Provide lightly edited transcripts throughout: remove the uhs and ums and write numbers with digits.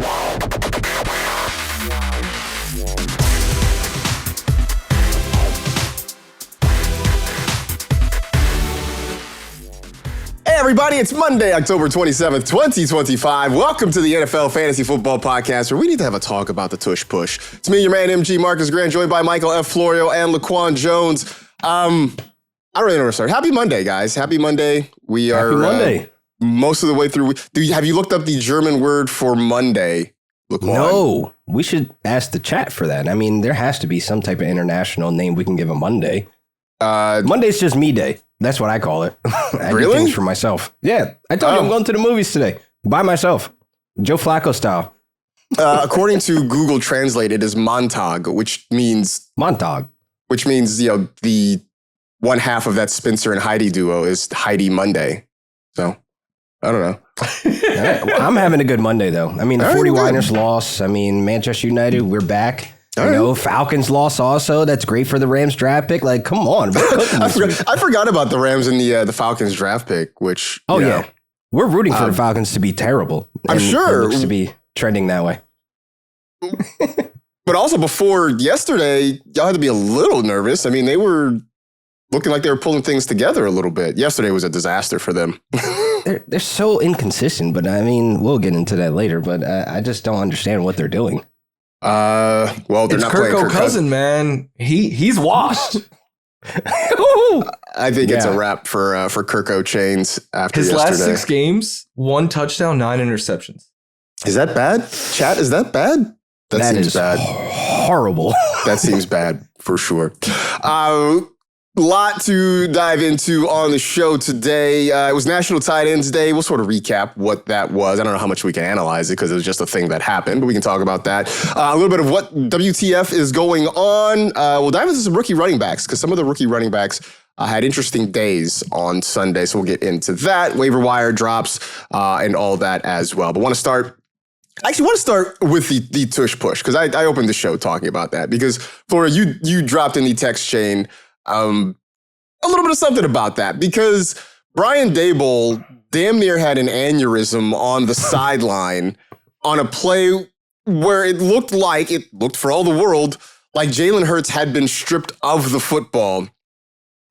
Hey everybody, it's Monday, October 27th, 2025. Welcome to the NFL Fantasy Football Podcast, where we need to have a talk about the tush push. It's me, your man, MG Marcas Grant, joined by Michael F. Florio and LaQuan Jones. I don't really know where to start. Happy Monday, guys. Happy Monday. We are most of the way through. Have you looked up the German word for Monday, LaQuan? No, we should ask the chat for that. I mean, there has to be some type of international name we can give a Monday. Monday's just me day. That's what I call it. I Really? do things for myself. Yeah, I told you I'm going to the movies today by myself, Joe Flacco style. According to Google Translate, it is Montag, which means the one half of that Spencer and Heidi duo is Heidi Monday. So I don't know. Well, I'm having a good Monday though. I mean, the 49ers loss. I mean, Manchester United, we're back. Falcons loss also. That's great for the Rams draft pick. Like, come on. I forgot about the Rams and the Falcons draft pick, which, yeah. We're rooting for the Falcons to be terrible. I'm sure. It looks to be trending that way. But also before yesterday, y'all had to be a little nervous. I mean, they were looking like they were pulling things together a little bit. Yesterday was a disaster for them. They're so inconsistent, but I mean, we'll get into that later, but I just don't understand what they're doing. Well, they're it's not playing Kirk Cousin, man. He's washed. I think it's a wrap for Kirko Chains after his yesterday. last 6 games, 1 touchdown, 9 interceptions. Is that bad? Chat, is that bad? That seems bad. Horrible. That seems bad for sure. Lot to dive into on the show today. It was National Tight Ends Day. We'll sort of recap what that was. I don't know how much we can analyze it because it was just a thing that happened, but we can talk about that. A little bit of what WTF is going on. We'll dive into some rookie running backs because some of the rookie running backs had interesting days on Sunday, so we'll get into that. Waiver wire drops and all that as well. But I want to start with the tush push because I opened the show talking about that because, Florio, you dropped in the text chain a little bit of something about that because Brian Daboll damn near had an aneurysm on the sideline on a play where it looked for all the world like Jalen Hurts had been stripped of the football,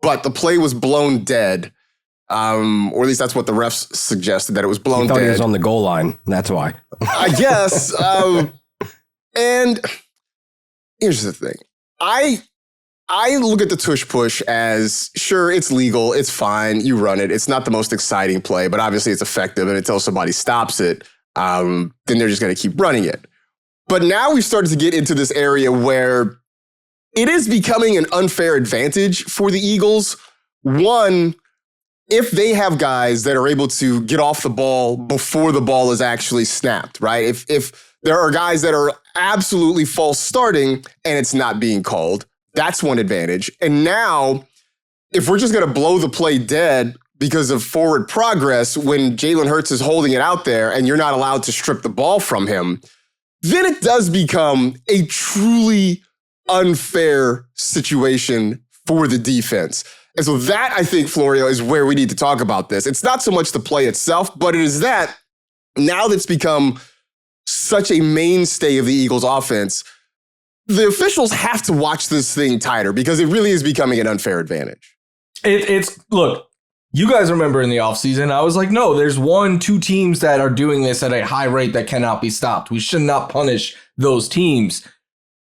but the play was blown dead. Or at least that's what the refs suggested, that it was blown dead. I thought he was on the goal line. That's why. I guess. And here's the thing. I look at the tush push as, sure, it's legal, it's fine, you run it. It's not the most exciting play, but obviously it's effective, and until somebody stops it, then they're just going to keep running it. But now we've started to get into this area where it is becoming an unfair advantage for the Eagles. One, if they have guys that are able to get off the ball before the ball is actually snapped, right? If there are guys that are absolutely false starting and it's not being called, that's one advantage. And now, if we're just going to blow the play dead because of forward progress when Jalen Hurts is holding it out there and you're not allowed to strip the ball from him, then it does become a truly unfair situation for the defense. And so that, I think, Florio, is where we need to talk about this. It's not so much the play itself, but it is that now that's become such a mainstay of the Eagles' offense, the officials have to watch this thing tighter because it really is becoming an unfair advantage. Look, you guys remember in the offseason, I was like, no, there's 1-2 teams that are doing this at a high rate that cannot be stopped. We should not punish those teams.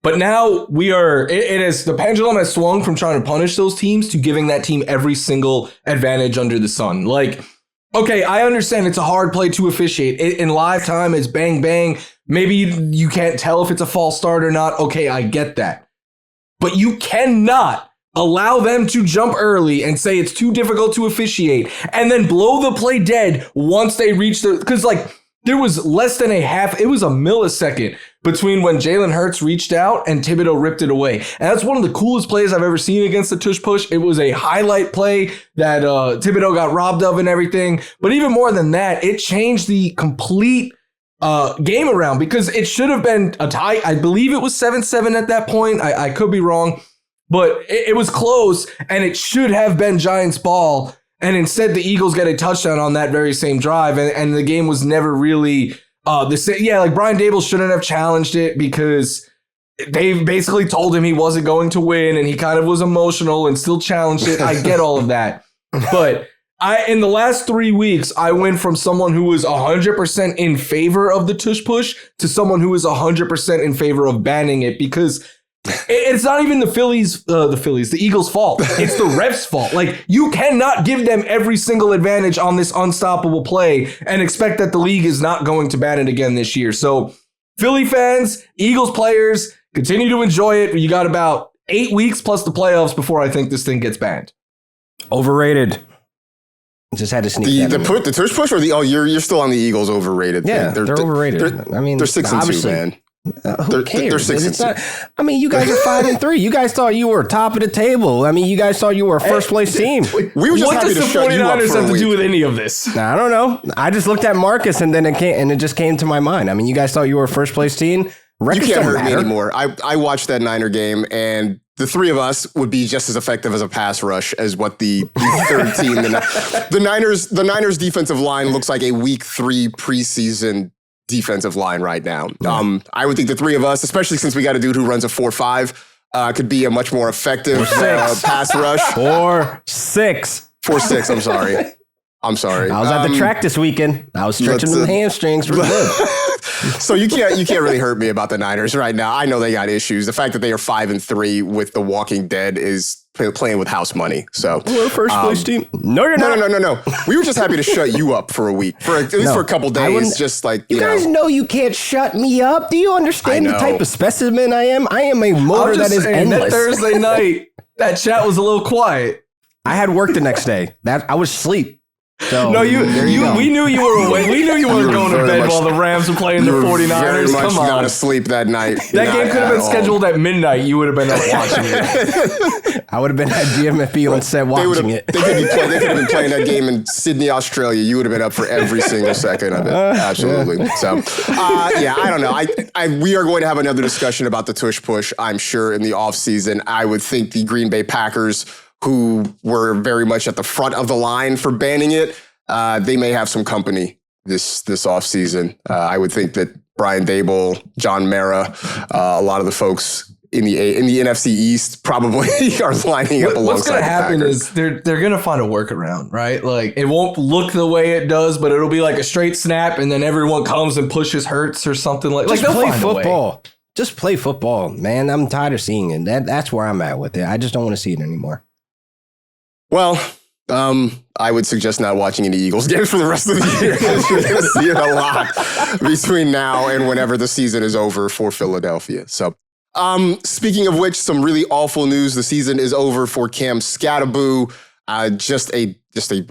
But now the pendulum has swung from trying to punish those teams to giving that team every single advantage under the sun. Like, okay, I understand it's a hard play to officiate. In live time, it's bang, bang. Maybe you can't tell if it's a false start or not. Okay, I get that. But you cannot allow them to jump early and say it's too difficult to officiate and then blow the play dead once they reach because there was less than it was a millisecond between when Jalen Hurts reached out and Thibodeau ripped it away. And that's one of the coolest plays I've ever seen against the tush push. It was a highlight play that Thibodeau got robbed of and everything. But even more than that, it changed the complete game around because it should have been a tie. I believe it was 7-7 at that point. I could be wrong, but it was close and it should have been Giants ball. And instead, the Eagles get a touchdown on that very same drive. And the game was never really Like Brian Dable shouldn't have challenged it because they basically told him he wasn't going to win, and he kind of was emotional and still challenged it. I get all of that. But in the last 3 weeks, I went from someone who was 100% in favor of the tush push to someone who is 100% in favor of banning it, because it's not even the Eagles' fault. It's the refs' fault. Like, you cannot give them every single advantage on this unstoppable play and expect that the league is not going to ban it again this year. So Philly fans, Eagles players, continue to enjoy it. You got about 8 weeks plus the playoffs before I think this thing gets banned. Overrated. Just had to sneak the tush push, or you're still on the Eagles overrated thing. Yeah, they're overrated. They're 6-2, man. Who cares? They're 6-2. I mean, you guys are 5-3. You guys thought you were top of the table. I mean, you guys thought you were a first place team. We were just what happy does to the shut you up 49ers for a have to week. do with any of this? I don't know. I just looked at Marcus and then it just came to my mind. I mean, you guys thought you were a first place team. You can't hurt me anymore. I watched that Niner game, and the three of us would be just as effective as a pass rush as what the third team. The Niners defensive line looks like a week 3 preseason defensive line right now. I would think the three of us, especially since we got a dude who runs a 4.5, could be a much more effective pass rush. 4.6. 4.6. I'm sorry. I was at the track this weekend. I was stretching the hamstrings real good. So you can't really hurt me about the Niners right now. I know they got issues. The fact that they are 5-3 with The Walking Dead is playing with house money. So we're a first place team. No, you're not. No. We were just happy to shut you up for a week, at least for a couple days. Just like you guys know you can't shut me up. Do you understand the type of specimen I am? I am a motor that is endless. That Thursday night, that chat was a little quiet. I had work the next day. I was asleep. So, no, we knew you were awake. We knew you weren't going to bed while the Rams were playing the 49ers. Very much Come on. not asleep that night. That game could have been scheduled at midnight. You would have been up watching it. I would have been at GMFB on set watching it. They could have been playing that game in Sydney, Australia. You would have been up for every single second of it. Absolutely. So, I don't know. We are going to have another discussion about the tush push, I'm sure, in the offseason. I would think the Green Bay Packers, who were very much at the front of the line for banning it, they may have some company this offseason. I would think that Brian Dable, John Mara, a lot of the folks in the NFC East probably are lining up alongside. What's going to happen is they're going to find a workaround, right? Like, it won't look the way it does, but it'll be like a straight snap, and then everyone comes and pushes Hurts or something like. Just play football. Just play football, man. I'm tired of seeing it. That's where I'm at with it. I just don't want to see it anymore. Well, I would suggest not watching any Eagles games for the rest of the year, because you're going to see it a lot between now and whenever the season is over for Philadelphia. So, speaking of which, some really awful news. The season is over for Cam Skattebo. Just a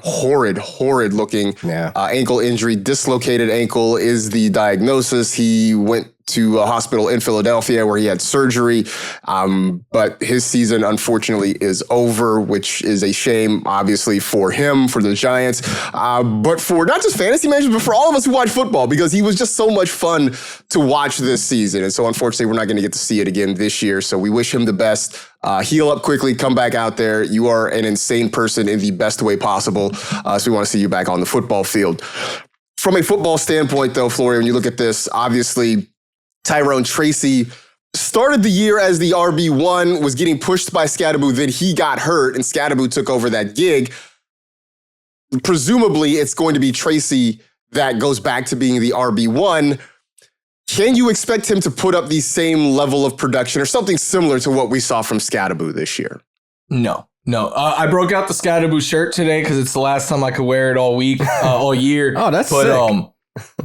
horrid looking ankle injury. Dislocated ankle is the diagnosis. He went to a hospital in Philadelphia where he had surgery. But his season, unfortunately, is over, which is a shame, obviously, for him, for the Giants, but for not just fantasy managers, but for all of us who watch football, because he was just so much fun to watch this season. And so, unfortunately, we're not going to get to see it again this year. So we wish him the best. Heal up quickly, come back out there. You are an insane person in the best way possible. So we want to see you back on the football field. From a football standpoint, though, Florio, when you look at this, obviously, Tyrone Tracy started the year as the RB1, was getting pushed by Skattebo, then he got hurt, and Skattebo took over that gig. Presumably, it's going to be Tracy that goes back to being the RB1. Can you expect him to put up the same level of production or something similar to what we saw from Skattebo this year? No. I broke out the Skattebo shirt today because it's the last time I could wear it all week, all year. Oh, that's sick.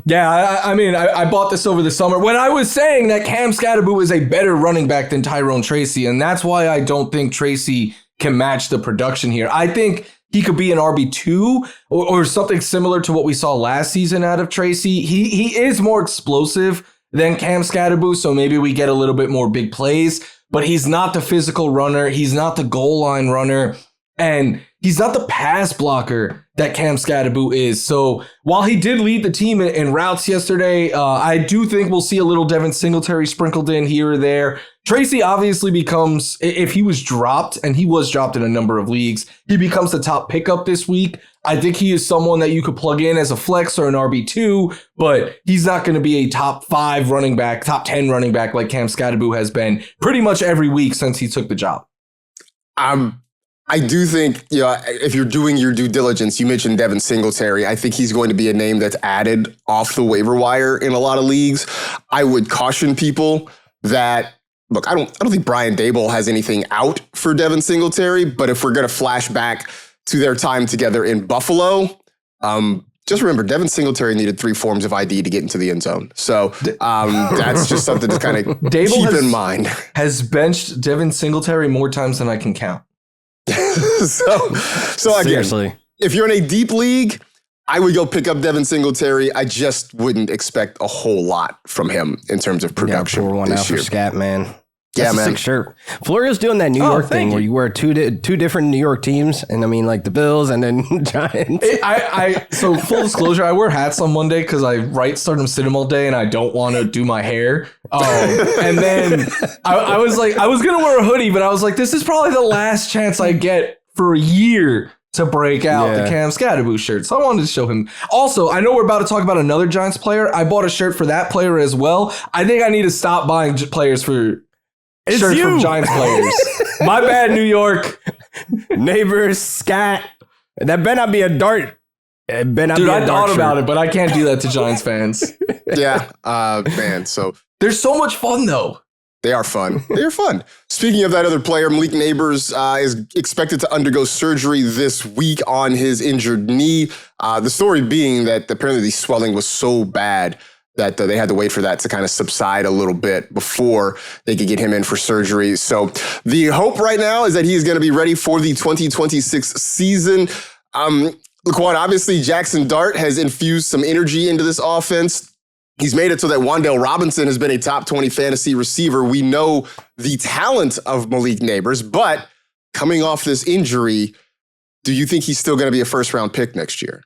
Yeah, I bought this over the summer when I was saying that Cam Skattebo is a better running back than Tyrone Tracy, and that's why I don't think Tracy can match the production here. I think he could be an RB2 or something similar to what we saw last season out of Tracy. He is more explosive than Cam Skattebo, so maybe we get a little bit more big plays, but he's not the physical runner. He's not the goal line runner. And he's not the pass blocker that Cam Skattebo is. So while he did lead the team in routes yesterday, I do think we'll see a little Devin Singletary sprinkled in here or there. Tracy obviously becomes, if he was dropped, and he was dropped in a number of leagues, he becomes the top pickup this week. I think he is someone that you could plug in as a flex or an RB2, but he's not going to be a top 5 running back, top 10 running back like Cam Skattebo has been pretty much every week since he took the job. I do think, if you're doing your due diligence, you mentioned Devin Singletary. I think he's going to be a name that's added off the waiver wire in a lot of leagues. I would caution people that, look, I don't think Brian Daboll has anything out for Devin Singletary, but if we're going to flash back to their time together in Buffalo, just remember, Devin Singletary needed 3 forms of ID to get into the end zone. So that's just something to kind of keep in mind. Has benched Devin Singletary more times than I can count. So again, seriously, if you're in a deep league, I would go pick up Devin Singletary. I just wouldn't expect a whole lot from him in terms of production. Pour one out for Scat, man. That's a man. sick shirt. Florio's doing that New York thing where you wear two different New York teams, and I mean, like the Bills and then Giants. So full disclosure, I wear hats on Monday because I write Stardom Cinema all day, and I don't want to do my hair. And then I was like, I was gonna wear a hoodie, but I was like, this is probably the last chance I get for a year to break out the Cam Skattebo shirt. So I wanted to show him. Also, I know we're about to talk about another Giants player. I bought a shirt for that player as well. I think I need to stop buying players for. It's shirts from Giants players. My bad, New York. Neighbors, Scat. That better not be a dart. Dude, I thought about it, but I can't do that to Giants fans. Yeah, man. So they're so much fun, though. They are fun. They are fun. Speaking of that other player, Malik Nabers is expected to undergo surgery this week on his injured knee. The story being that apparently the swelling was so bad that they had to wait for that to kind of subside a little bit before they could get him in for surgery. So the hope right now is that he is going to be ready for the 2026 season. LaQuan, obviously Jackson Dart has infused some energy into this offense. He's made it so that Wan'Dale Robinson has been a top 20 fantasy receiver. We know the talent of Malik Nabers, but coming off this injury, do you think he's still going to be a first-round pick next year?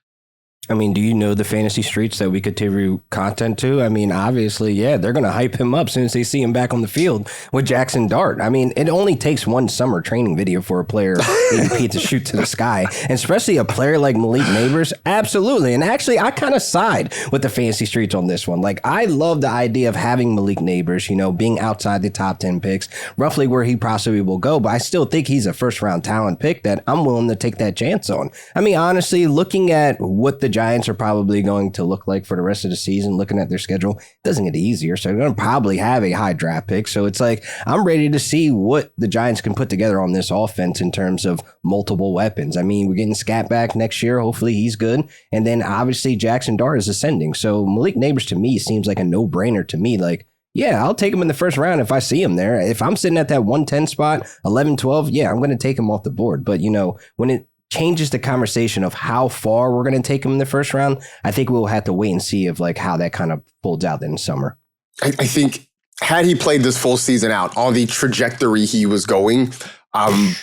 I mean, do you know the fantasy streets that we could review content to? I mean, obviously, yeah, they're going to hype him up as soon as they see him back on the field with Jackson Dart. I mean, it only takes one summer training video for a player ADP to shoot to the sky, and especially a player like Malik Nabers. Absolutely. And actually, I kind of side with the fantasy streets on this one. Like, I love the idea of having Malik Nabers, being outside the top 10 picks, roughly where he possibly will go. But I still think he's a first round talent pick that I'm willing to take that chance on. I mean, honestly, looking at what the Giants are probably going to look like for the rest of the season, looking at their schedule, it doesn't get easier. So they're going to probably have a high draft pick. So it's like, I'm ready to see what the Giants can put together on this offense in terms of multiple weapons. I mean, we're getting Scat back next year. Hopefully he's good. And then obviously Jackson Dart is ascending. So Malik Nabers to me seems like a no-brainer to me. Like, yeah, I'll take him in the first round if I see him there. If I'm sitting at that 110 spot, 11, 12, yeah, I'm going to take him off the board. But, when it changes the conversation of how far we're going to take him in the first round, I think we'll have to wait and see of like how that kind of folds out in summer. I think had he played this full season out on the trajectory he was going, I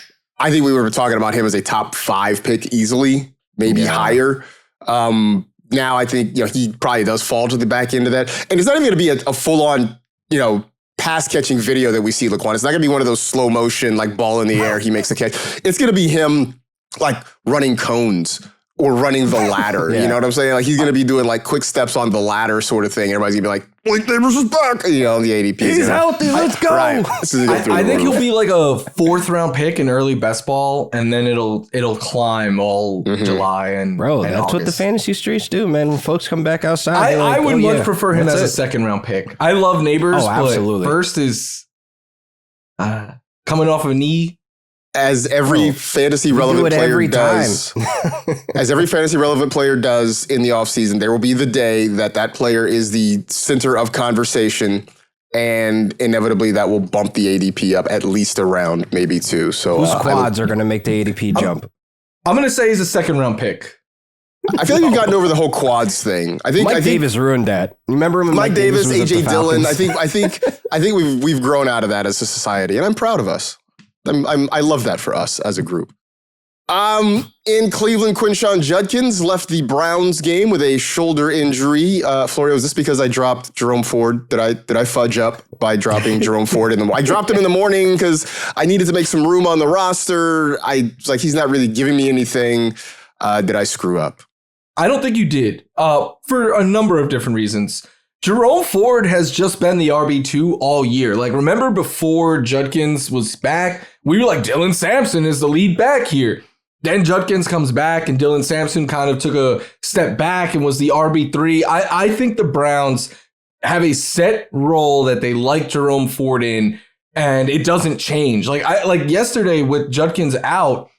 think we were talking about him as a top 5 pick easily, maybe higher. Now I think he probably does fall to the back end of that. And it's not even going to be a full-on, pass catching video that we see LaQuan. It's not going to be one of those slow motion, like ball in the air, he makes the catch. It's going to be him like running cones or running the ladder. You know what I'm saying? Like he's going to be doing like quick steps on the ladder sort of thing. Everybody's going to be like, Malik Nabers is back. The ADP. He's healthy. Let's go. Right. I think he'll be like a 4th round pick in early best ball, and then it'll climb all July and that's August. what the fantasy streets do, man. When folks come back outside, I would much prefer him as a 2nd round pick. I love Nabers, absolutely. But first is coming off of a knee. As every fantasy relevant player does, as every fantasy relevant player does in the offseason, there will be the day that player is the center of conversation, and inevitably that will bump the ADP up at least a round, maybe 2. So whose quads are going to make the ADP jump? I'm going to say he's a 2nd round pick. I feel like we've gotten over the whole quads thing. I think Mike Davis ruined that. Remember him? Mike Davis, AJ Dillon. I think we've grown out of that as a society, and I'm proud of us. I love that for us as a group. In Cleveland, Quinshon Judkins left the Browns game with a shoulder injury. Florio, is this because I dropped Jerome Ford? Did I fudge up by dropping Jerome Ford I dropped him in the morning because I needed to make some room on the roster. I was like, he's not really giving me anything. Did I screw up? I don't think you did. For a number of different reasons. Jerome Ford has just been the RB2 all year. Like, remember before Judkins was back, we were like, Dylan Sampson is the lead back here. Then Judkins comes back and Dylan Sampson kind of took a step back and was the RB3. I think the Browns have a set role that they like Jerome Ford in, and it doesn't change. Like yesterday with Judkins out,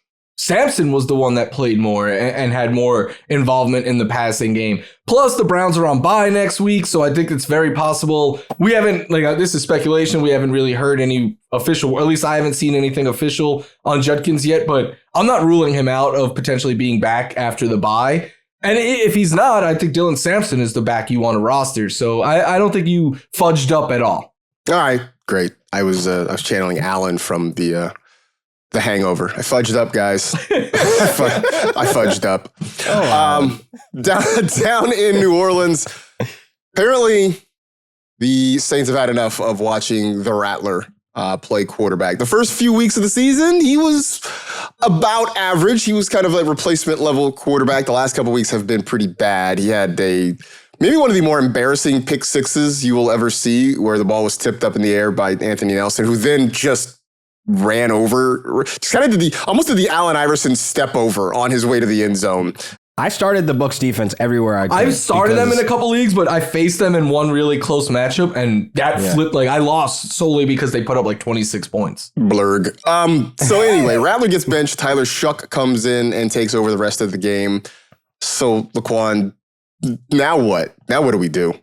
Sampson was the one that played more and had more involvement in the passing game. Plus, the Browns are on bye next week, so I think it's very possible. We haven't, this is speculation. We haven't really heard any official, or at least I haven't seen anything official on Judkins yet, but I'm not ruling him out of potentially being back after the bye. And if he's not, I think Dylan Sampson is the back you want to roster. So I don't think you fudged up at all. All right, great. I was channeling Alan from the Hangover. I fudged up, guys. I fudged up. Down in New Orleans, apparently the Saints have had enough of watching the Rattler play quarterback. The first few weeks of the season, he was about average. He was kind of like replacement level quarterback. The last couple of weeks have been pretty bad. He had maybe one of the more embarrassing pick sixes you will ever see, where the ball was tipped up in the air by Anthony Nelson, who then just ran over, kind of did the Allen Iverson step over on his way to the end zone. I started the Bucs defense everywhere I could. I've started them in a couple leagues, but I faced them in one really close matchup, and that flipped. I lost solely because they put up 26 points. Blurg. So anyway, Rattler gets benched. Tyler Shuck comes in and takes over the rest of the game. So LaQuan, now what? Now what do we do?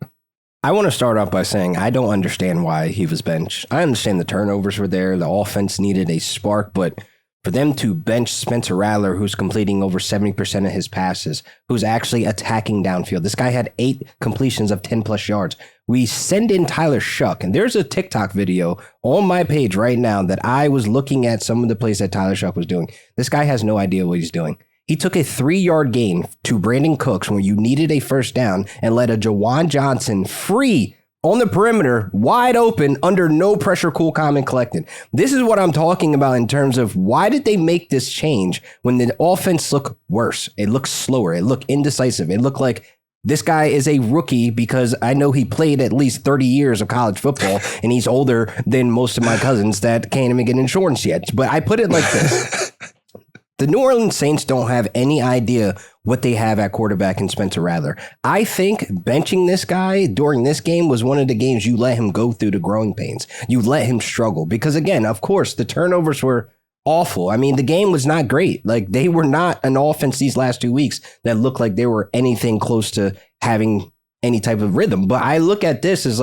I want to start off by saying I don't understand why he was benched. I understand the turnovers were there. The offense needed a spark, but for them to bench Spencer Rattler, who's completing over 70% of his passes, who's actually attacking downfield. This guy had 8 completions of 10 plus yards. We send in Tyler Shuck, and there's a TikTok video on my page right now that I was looking at some of the plays that Tyler Shuck was doing. This guy has no idea what he's doing. He took a 3-yard gain to Brandon Cooks when you needed a first down and let a LaQuan Jones free on the perimeter, wide open, under no pressure, cool, calm, and collected. This is what I'm talking about in terms of why did they make this change when the offense looked worse? It looked slower. It looked indecisive. It looked like this guy is a rookie because I know he played at least 30 years of college football and he's older than most of my cousins that can't even get insurance yet. But I put it like this. The New Orleans Saints don't have any idea what they have at quarterback in Spencer Rattler. I think benching this guy during this game was one of the games you let him go through the growing pains. You let him struggle because, again, of course, the turnovers were awful. I mean, the game was not great. They were not an offense these last 2 weeks that looked like they were anything close to having any type of rhythm. But I look at this as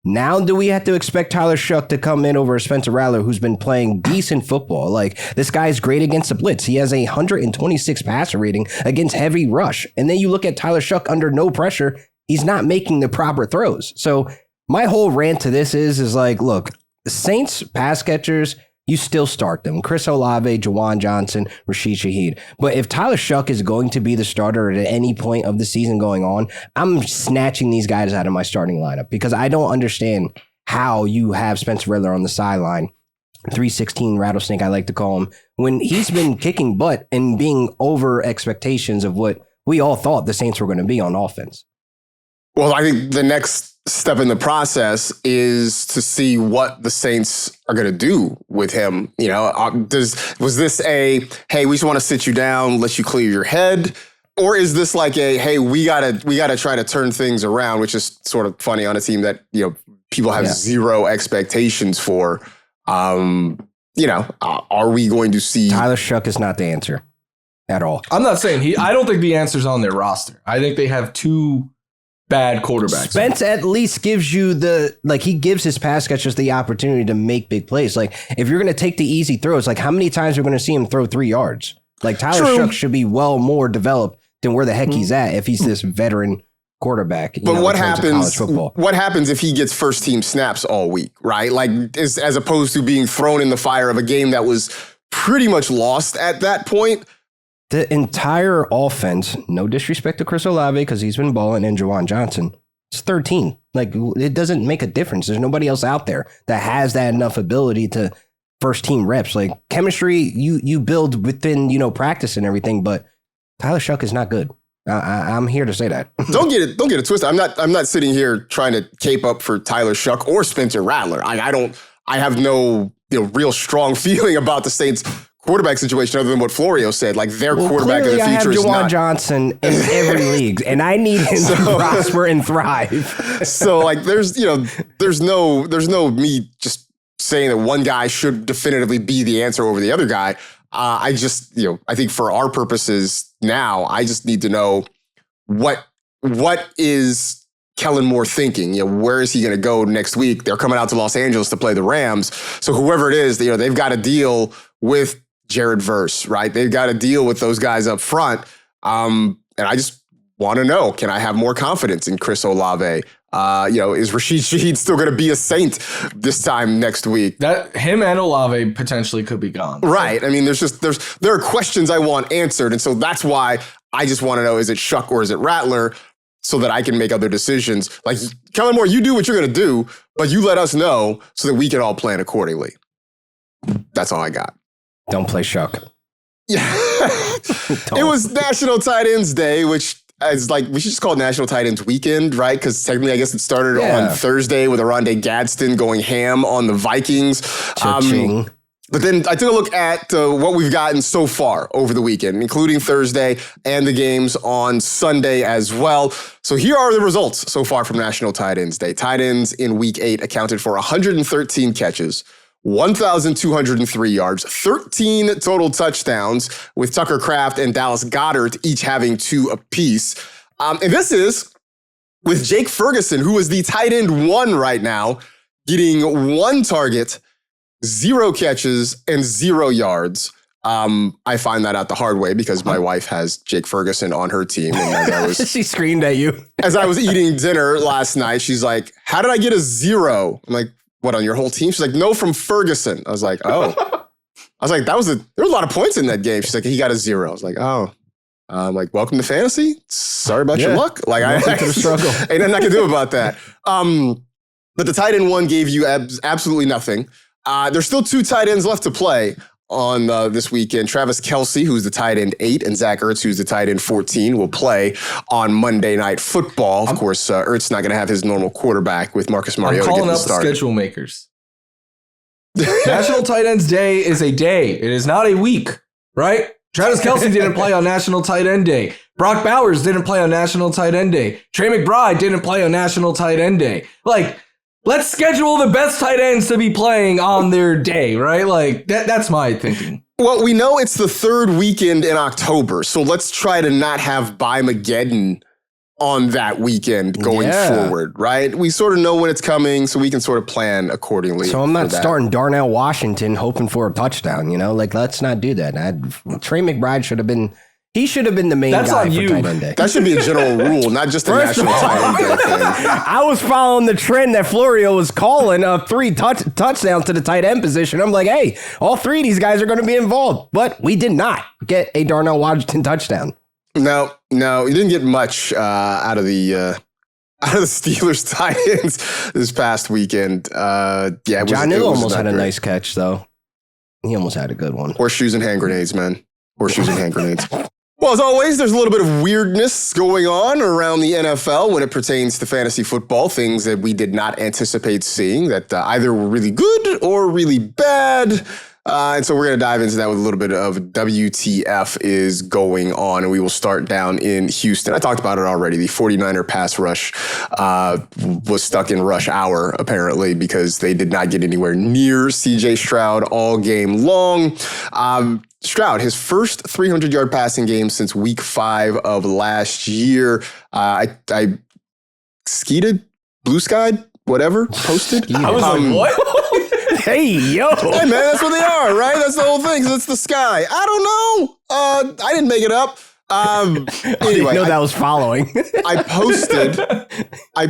now do we have to expect Tyler Shuck to come in over Spencer Rattler, who's been playing decent football? This guy's great against the blitz. He has a 126 passer rating against heavy rush. And then you look at Tyler Shuck under no pressure. He's not making the proper throws. So my whole rant to this is look, the Saints pass catchers, you still start them. Chris Olave, Jawan Johnson, Rashid Shaheed. But if Tyler Shuck is going to be the starter at any point of the season going on, I'm snatching these guys out of my starting lineup because I don't understand how you have Spencer Rattler on the sideline, 316 rattlesnake, I like to call him, when he's been kicking butt and being over expectations of what we all thought the Saints were going to be on offense. Well, I think the next step in the process is to see what the Saints are going to do with him. Was this a, hey, we just want to sit you down, let you clear your head? Or is this like a, hey, we gotta try to turn things around, which is sort of funny on a team that, people have zero expectations for. Are we going to see? Tyler Shuck is not the answer at all. I'm not saying I don't think the answer's on their roster. I think they have 2 bad quarterbacks. Spence at least gives you he gives his pass catchers the opportunity to make big plays. If you're going to take the easy throws, how many times are we going to see him throw 3 yards? Tyler Shuck should be well more developed than where the heck he's at if he's this veteran quarterback. But what happens? What happens if he gets first team snaps all week, right? As opposed to being thrown in the fire of a game that was pretty much lost at that point. The entire offense, no disrespect to Chris Olave because he's been balling, and Juwan Johnson, it's 13. Like, it doesn't make a difference. There's nobody else out there that has that enough ability to first team reps. Like, chemistry, you build within, practice and everything, but Tyler Shuck is not good. I'm here to say that. Don't get it twisted. I'm not sitting here trying to cape up for Tyler Shuck or Spencer Rattler. I have no real strong feeling about the Saints quarterback situation other than what Florio said. Like, their quarterback of the future is not. I have Juwan Johnson in every league, and I need him to prosper and thrive. So, like, there's no me just saying that one guy should definitively be the answer over the other guy. I just, I think for our purposes now, I just need to know what is Kellen Moore thinking? Where is he going to go next week? They're coming out to Los Angeles to play the Rams. So whoever it is, they've got to deal with Jared Verse, right? They've got to deal with those guys up front. And I just want to know, can I have more confidence in Chris Olave? Is Rashid Shaheed still going to be a Saint this time next week? That him and Olave potentially could be gone. Right. I mean, there are questions I want answered. And so that's why I just want to know, is it Shuck or is it Rattler? So that I can make other decisions. Like, Kellen Moore, you do what you're going to do, but you let us know so that we can all plan accordingly. That's all I got. Don't play Shuck. Yeah. It was National Tight Ends Day, which is like, we should just call it National Tight Ends Weekend, right? Because technically, I guess it started on Thursday with Aronde Gadsden going ham on the Vikings. But then I took a look at what we've gotten so far over the weekend, including Thursday and the games on Sunday as well. So here are the results so far from National Tight Ends Day. Tight ends in Week 8 accounted for 113 catches, 1,203 yards, 13 total touchdowns, with Tucker Kraft and Dallas Goedert each having 2 apiece. And this is with Jake Ferguson, who is the tight end 1 right now, getting 1 target, 0 catches, and 0 yards. I find that out the hard way because my wife has Jake Ferguson on her team. And she screamed at you. As I was eating dinner last night, she's like, how did I get a 0? I'm like, what, on your whole team? She's like, no, from Ferguson. I was like, oh. I was like, there was a lot of points in that game. She's like, he got a 0. I was like, oh. I'm like, welcome to fantasy. Sorry about your luck. Like, I to the struggle. Ain't nothing I can do about that. But the tight end 1 gave you absolutely nothing. There's still 2 tight ends left to play on this weekend. Travis Kelce, who's the tight end 8, and Zach Ertz, who's the tight end 14, will play on Monday Night Football. Of course, Ertz not going to have his normal quarterback with Marcus Mariota getting the start. I'm calling up the schedule makers. National Tight Ends Day is a day. It is not a week, right? Travis Kelce didn't play on National Tight End Day. Brock Bowers didn't play on National Tight End Day. Trey McBride didn't play on National Tight End Day. Like, let's schedule the best tight ends to be playing on their day, right? Like, that's my thinking. Well, we know it's the 3rd weekend in October, so let's try to not have By-Mageddon on that weekend going forward, right? We sort of know when it's coming, so we can sort of plan accordingly. So I'm not starting Darnell Washington hoping for a touchdown, Like, let's not do that. Trey McBride should have been... He should have been the main guy for tight end day. That should be a general rule, not just a national tight end day thing. I was following the trend that Florio was calling of 3 touchdowns to the tight end position. I'm like, hey, all 3 of these guys are going to be involved. But we did not get a Darnell Washington touchdown. No, you didn't get much out of the Steelers tight ends this past weekend. Jonnu almost had a nice catch, though. He almost had a good one. Horseshoes and hand grenades, man. Horseshoes and hand grenades. Well, as always, there's a little bit of weirdness going on around the NFL when it pertains to fantasy football, things that we did not anticipate seeing that either were really good or really bad. And so we're going to dive into that with a little bit of WTF is going on. And we will start down in Houston. I talked about it already. The 49er pass rush was stuck in rush hour, apparently, because they did not get anywhere near CJ Stroud all game long. Stroud, his first 300-yard passing game since week 5 of last year. I skeeted, blue skied, whatever, posted. I was like, what? Hey, yo. Hey, man, that's what they are, right? That's the whole thing, because it's the sky. I don't know. I didn't make it up. Anyway, that was following. I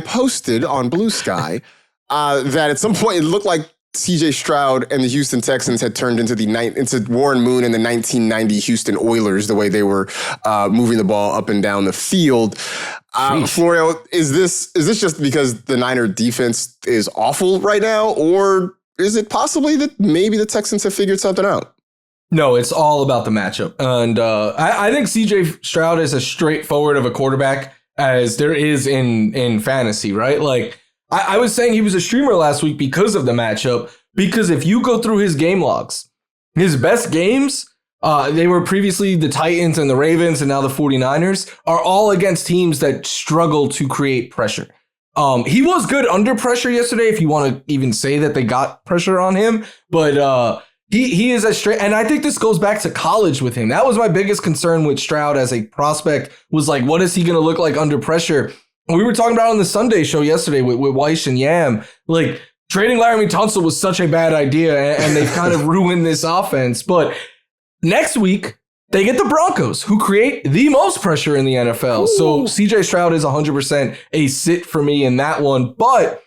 posted on Blue Sky that at some point it looked like C.J. Stroud and the Houston Texans had turned into Warren Moon and the 1990 Houston Oilers, the way they were moving the ball up and down the field. Florio, is this just because the Niner defense is awful right now, or is it possibly that maybe the Texans have figured something out? No, it's all about the matchup. And I think C.J. Stroud is as straightforward of a quarterback as there is in fantasy, right? Like, I was saying he was a streamer last week because of the matchup, because if you go through his game logs, his best games, they were previously the Titans and the Ravens and now the 49ers, are all against teams that struggle to create pressure. He was good under pressure yesterday, if you want to even say that they got pressure on him, but he is as straight. And I think this goes back to college with him. That was my biggest concern with Stroud as a prospect, was like, what is he going to look like under pressure? We were talking about on the Sunday show yesterday with Weiss and Yam, like trading Laramie Tunsil was such a bad idea, and they've kind of ruined this offense. But next week, they get the Broncos, who create the most pressure in the NFL. Ooh. So C.J. Stroud is 100% a sit for me in that one. But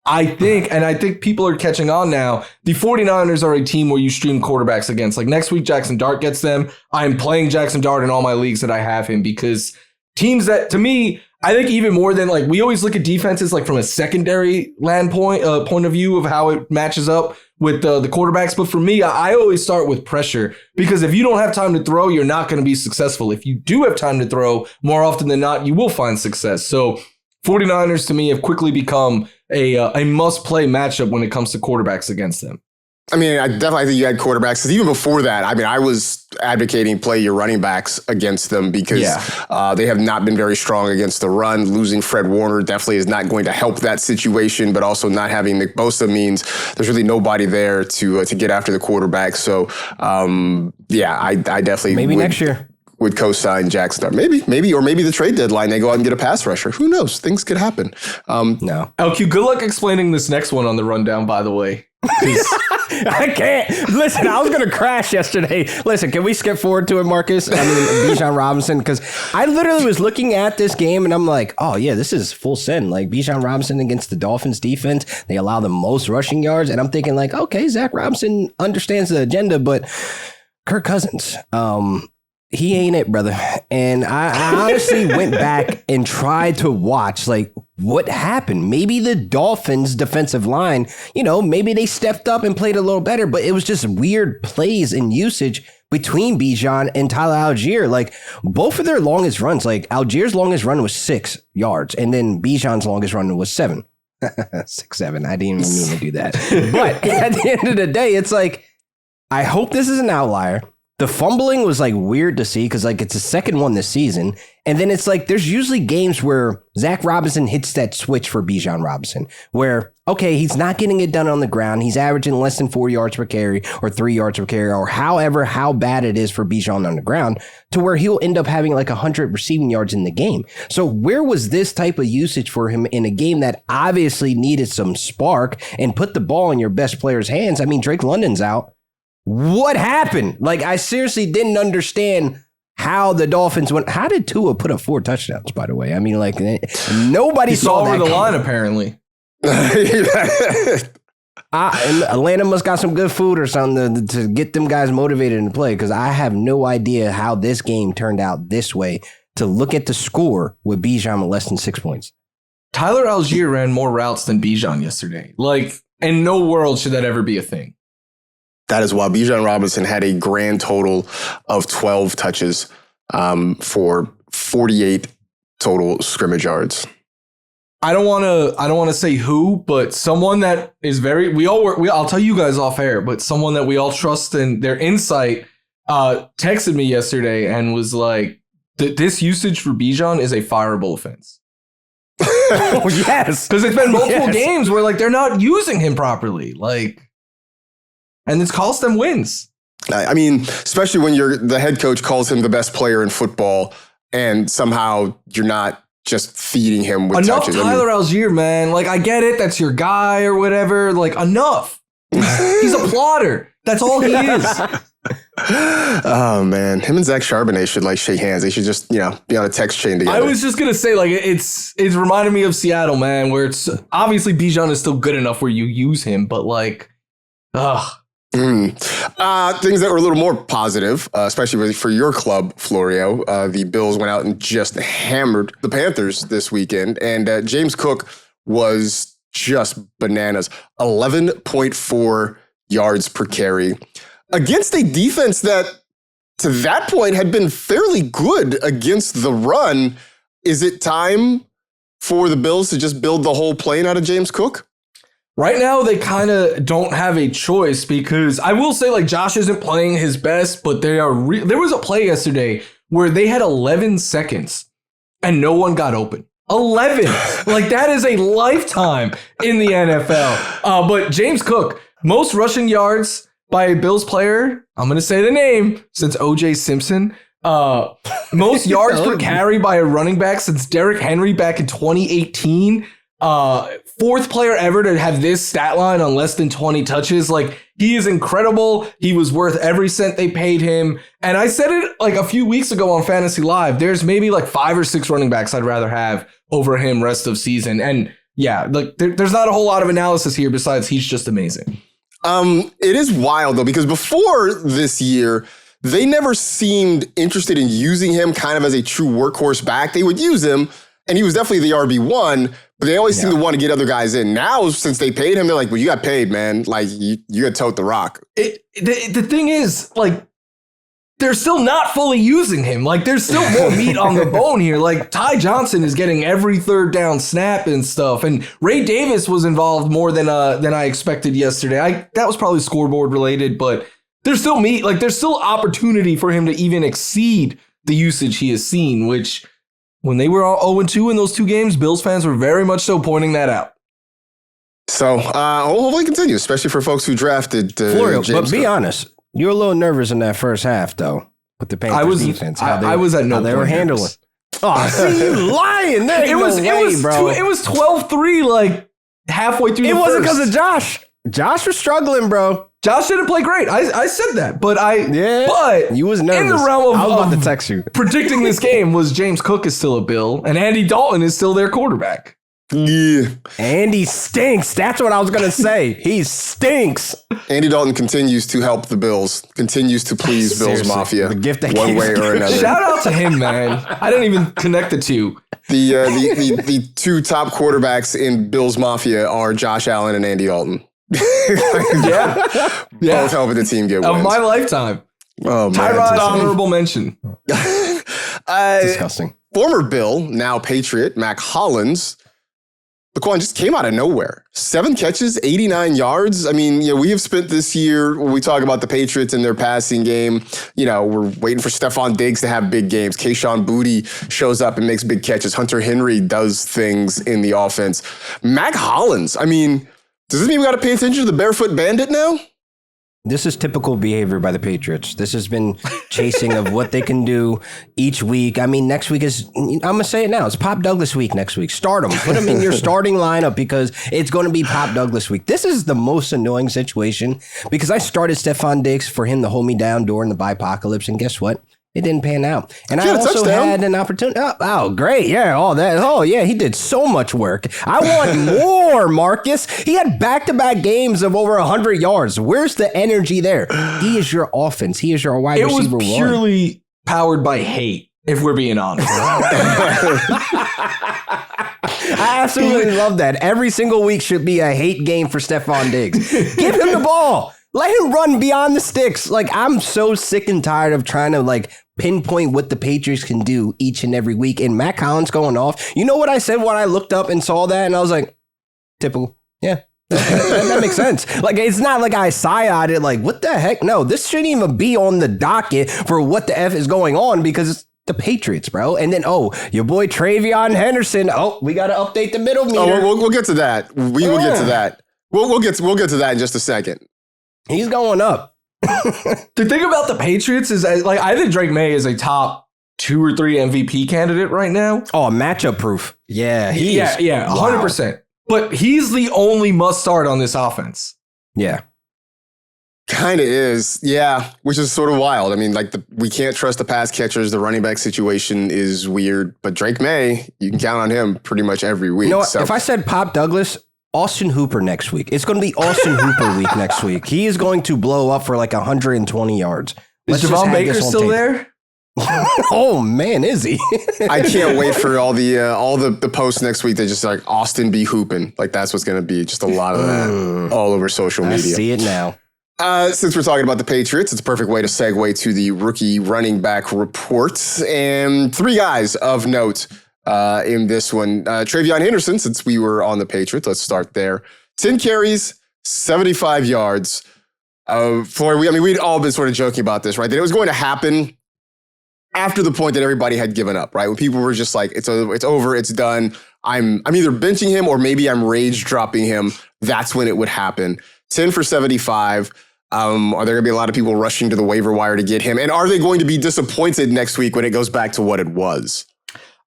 I think people are catching on now. The 49ers are a team where you stream quarterbacks against. Like next week, Jackson Dart gets them. I'm playing Jackson Dart in all my leagues that I have him, because teams that, to me, I think even more than, like, we always look at defenses like from a secondary point of view of how it matches up with the quarterbacks. But for me, I always start with pressure, because if you don't have time to throw, you're not going to be successful. If you do have time to throw, more often than not, you will find success. So 49ers to me have quickly become a must-play matchup when it comes to quarterbacks against them. I mean, I definitely think you had quarterbacks, because even before that, I mean, I was advocating play your running backs against them, because they have not been very strong against the run. Losing Fred Warner definitely is not going to help that situation, but also not having Nick Bosa means there's really nobody there to get after the quarterback. So, I definitely maybe next year would co-sign Jackson Dart. Maybe, or maybe the trade deadline, they go out and get a pass rusher. Who knows? Things could happen. No. LQ, good luck explaining this next one on the rundown, by the way. I can't. Listen, I was going to crash yesterday. Listen, can we skip forward to it, Marcus? I mean, Bijan Robinson, because I literally was looking at this game and I'm like, oh, yeah, this is full send. Like, Bijan Robinson against the Dolphins defense, they allow the most rushing yards. And I'm thinking, like, okay, Zach Robinson understands the agenda, but Kirk Cousins, he ain't it, brother. And I honestly went back and tried to watch, like, what happened. Maybe the Dolphins defensive line, maybe they stepped up and played a little better, but it was just weird plays and usage between Bijan and Tyler Algier. Like, both of their longest runs, like Algier's longest run was 6 yards, and then Bijan's longest run was 7. 6-7. I didn't even mean to do that. But at the end of the day, it's like, I hope this is an outlier. The fumbling was like weird to see, because like it's the second one this season. And then it's like there's usually games where Zach Robinson hits that switch for Bijan Robinson, where, okay, he's not getting it done on the ground. He's averaging less than 4 yards per carry or 3 yards per carry, or however how bad it is for Bijan on the ground, to where he'll end up having like 100 receiving yards in the game. So where was this type of usage for him in a game that obviously needed some spark and put the ball in your best player's hands? I mean, Drake London's out. What happened? Like, I seriously didn't understand how the Dolphins went. How did Tua put up 4 touchdowns, by the way? I mean, like, nobody saw that over the line, apparently. And Atlanta must got some good food or something to get them guys motivated to play, because I have no idea how this game turned out this way, to look at the score with Bijan with less than 6 points. Tyler Algier ran more routes than Bijan yesterday. Like, in no world should that ever be a thing. That is why Bijan Robinson had a grand total of 12 touches for 48 total scrimmage yards. I don't want to say who, but someone that is I'll tell you guys off air, but someone that we all trust in their insight texted me yesterday and was like, this usage for Bijan is a fireable offense. Oh, yes. Because it's been multiple games where like they're not using him properly. Like, and it's cost them wins. I mean, especially when the head coach calls him the best player in football, and somehow you're not just feeding him with enough touches. Tyler Algier, man. Like, I get it. That's your guy or whatever. Like, enough. He's a plotter. That's all he is. Oh, man. Him and Zach Charbonnet should like shake hands. They should just, be on a text chain together. I was just going to say, like, it's reminded me of Seattle, man, where it's obviously Bijan is still good enough where you use him, but like, Ugh. Things that were a little more positive, especially for your club, Florio. The Bills went out and just hammered the Panthers this weekend, and James Cook was just bananas. 11.4 yards per carry against a defense that, to that point, had been fairly good against the run. Is it time for the Bills to just build the whole plane out of James Cook? Right now, they kind of don't have a choice because I will say, like, Josh isn't playing his best, but they are. There was a play yesterday where they had 11 seconds and no one got open. 11. Like, that is a lifetime in the NFL. But James Cook, most rushing yards by a Bills player, I'm going to say the name, since O.J. Simpson. Most yards per carry by a running back since Derrick Henry back in 2018. Fourth player ever to have this stat line on less than 20 touches. Like, he is incredible. He was worth every cent they paid him. And I said it like a few weeks ago on Fantasy Live. There's maybe like 5 or 6 running backs I'd rather have over him rest of season. And yeah, like there's not a whole lot of analysis here besides he's just amazing. It is wild though, because before this year, they never seemed interested in using him kind of as a true workhorse back. They would use him, and he was definitely the RB1, but they always seem to want to get other guys in. Now, since they paid him, they're like, well, you got paid, man. Like, you got to tote the rock. The thing is, like, they're still not fully using him. Like, there's still more meat on the bone here. Like, Ty Johnson is getting every third down snap and stuff. And Ray Davis was involved more than I expected yesterday. That was probably scoreboard related, but there's still meat. Like, there's still opportunity for him to even exceed the usage he has seen, which when they were all 0-2 in those 2 games, Bills fans were very much so pointing that out. So hopefully continue, especially for folks who drafted Florio. James But be Cook. honest, you were a little nervous in that first half, though, with the Panthers defense. I was at no how they point were handling. nervous. Oh, see you lying. There It was 12-3 like halfway through the first. It wasn't because of Josh. Josh was struggling, bro. Josh didn't play great. I said that, but you was nervous. in the realm of, I was about to text you. predicting this game was James Cook is still a Bill and Andy Dalton is still their quarterback. Yeah. Andy stinks. That's what I was going to say. He stinks. Andy Dalton continues to help the Bills, continues to please Bills Seriously, Mafia the gift that one keeps way or giving. another. Shout out to him, man. I didn't even connect the two. The 2 top quarterbacks in Bills Mafia are Josh Allen and Andy Dalton. Yeah. Both helping the team get wins. Of my lifetime. Oh, man. Tyrod honorable mention. Disgusting. Former Bill, now Patriot, Mac Hollins, LaQuan just came out of nowhere. 7 catches, 89 yards. I mean, we have spent this year, when we talk about the Patriots and their passing game, we're waiting for Stephon Diggs to have big games. Kayshon Boutte shows up and makes big catches. Hunter Henry does things in the offense. Mac Hollins, I mean, does this mean we got to pay attention to the Barefoot Bandit now? This is typical behavior by the Patriots. This has been chasing of what they can do each week. I mean, next week is, I'm going to say it now, it's Pop Douglas week next week. Start him. Put him in your starting lineup because it's going to be Pop Douglas week. This is the most annoying situation because I started Stephon Diggs for him to hold me down during the bipocalypse, and guess what? It didn't pan out. And I also had an opportunity. Oh, great. Yeah, all that. Oh, yeah, he did so much work. I want more, Marcus. He had back-to-back games of over 100 yards. Where's the energy there? He is your offense. He is your wide receiver one. It was purely powered by hate, if we're being honest. I absolutely love that. Every single week should be a hate game for Stephon Diggs. Give him the ball. Let him run beyond the sticks. Like, I'm so sick and tired of trying to pinpoint what the Patriots can do each and every week. And Matt Collins going off. You know what I said when I looked up and saw that? And I was like, typical. Yeah. That makes sense. Like, it's not like I sighed it like, what the heck? No, this shouldn't even be on the docket for what the F is going on because it's the Patriots, bro. And then, your boy Travion Henderson. We got to update the middle meter. We'll get to that. We will get to that. We'll get to that in just a second. He's going up. The thing about the Patriots is, I think Drake May is a top 2 or 3 MVP candidate right now. Oh, matchup proof. Yeah. 100%. Wow. But he's the only must start on this offense. Yeah. Kind of is. Yeah. Which is sort of wild. I mean, we can't trust the pass catchers. The running back situation is weird. But Drake May, you can count on him pretty much every week. You know what? If I said Pop Douglas, Austin Hooper next week. It's going to be Austin Hooper week next week. He is going to blow up for like 120 yards. Is Javon Baker still there? Oh man, is he? I can't wait for all the posts next week that just like Austin be hooping. Like that's what's going to be, just a lot of that all over social media. I see it now. Since we're talking about the Patriots, it's a perfect way to segue to the rookie running back reports. And 3 guys of note in this one. Travion Henderson, since we were on the Patriots, let's start there. 10 carries, 75 yards. Florio, we'd all been sort of joking about this, right? That it was going to happen after the point that everybody had given up, right? When people were just like, it's over, it's done. I'm either benching him or maybe I'm rage dropping him. That's when it would happen. 10 for 75. Are there going to be a lot of people rushing to the waiver wire to get him? And are they going to be disappointed next week when it goes back to what it was?